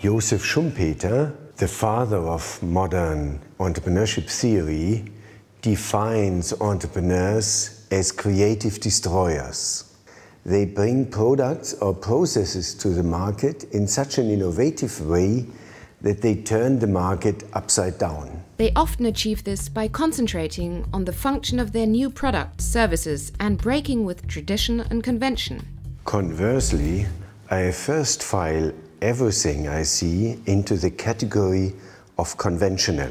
Joseph Schumpeter, the father of modern entrepreneurship theory, defines entrepreneurs as creative destroyers. They bring products or processes to the market in such an innovative way that they turn the market upside down. They often achieve this by concentrating on the function of their new products, services, and breaking with tradition and convention. Conversely, I first file everything I see into the category of conventional,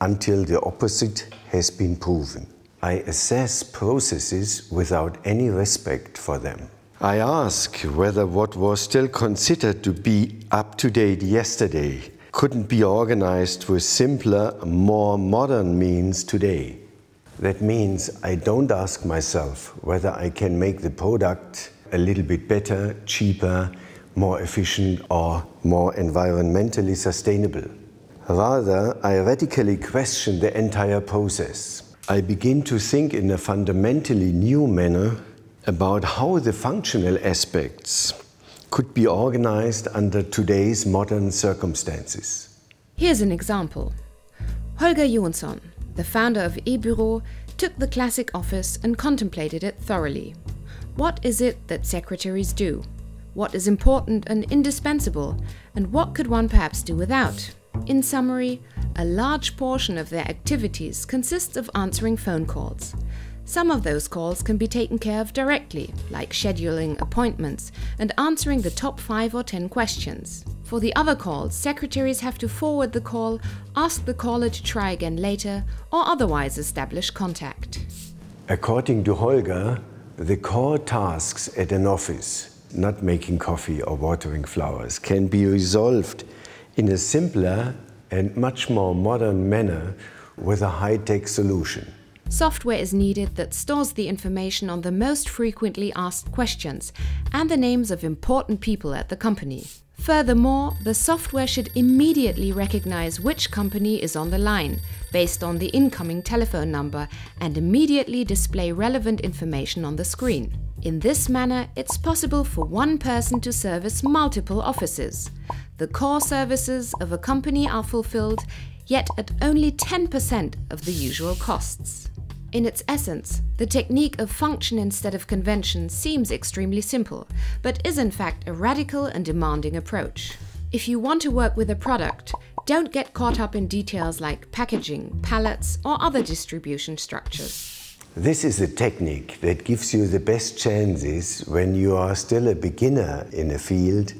until the opposite has been proven. I assess processes without any respect for them. I ask whether what was still considered to be up to date yesterday couldn't be organized with simpler, more modern means today. That means I don't ask myself whether I can make the product a little bit better, cheaper, more efficient or more environmentally sustainable. Rather, I radically question the entire process. I begin to think in a fundamentally new manner about how the functional aspects could be organized under today's modern circumstances. Here's an example. Holger Jonsson, the founder of eBüro, took the classic office and contemplated it thoroughly. What is it that secretaries do? What is important and indispensable, and what could one perhaps do without? In summary, a large portion of their activities consists of answering phone calls. Some of those calls can be taken care of directly, like scheduling appointments and answering the top 5 or 10 questions. For the other calls, secretaries have to forward the call, ask the caller to try again later, or otherwise establish contact. According to Holger, the core tasks at an office, not making coffee or watering flowers, can be resolved in a simpler and much more modern manner with a high-tech solution. Software is needed that stores the information on the most frequently asked questions and the names of important people at the company. Furthermore, the software should immediately recognize which company is on the line based on the incoming telephone number and immediately display relevant information on the screen. In this manner, it's possible for one person to service multiple offices. The core services of a company are fulfilled, yet at only 10% of the usual costs. In its essence, the technique of function instead of convention seems extremely simple, but is in fact a radical and demanding approach. If you want to work with a product, don't get caught up in details like packaging, pallets, or other distribution structures. This is a technique that gives you the best chances when you are still a beginner in a field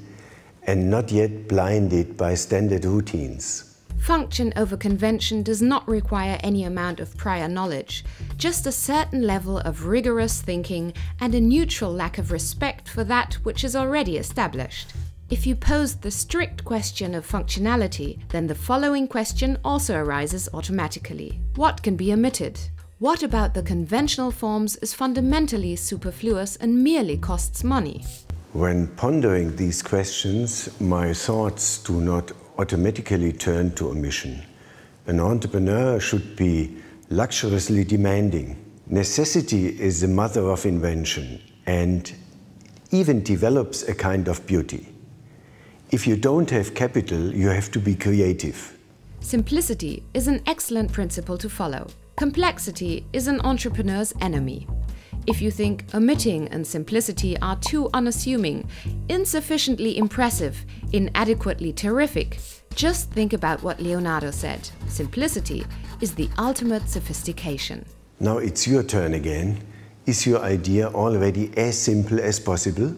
and not yet blinded by standard routines. Function over convention does not require any amount of prior knowledge, just a certain level of rigorous thinking and a neutral lack of respect for that which is already established. If you pose the strict question of functionality, then the following question also arises automatically. What can be omitted? What about the conventional forms is fundamentally superfluous and merely costs money? When pondering these questions, my thoughts do not automatically turn to omission. An entrepreneur should be luxuriously demanding. Necessity is the mother of invention and even develops a kind of beauty. If you don't have capital, you have to be creative. Simplicity is an excellent principle to follow. Complexity is an entrepreneur's enemy. If you think omitting and simplicity are too unassuming, insufficiently impressive, inadequately terrific, just think about what Leonardo said. Simplicity is the ultimate sophistication. Now it's your turn again. Is your idea already as simple as possible?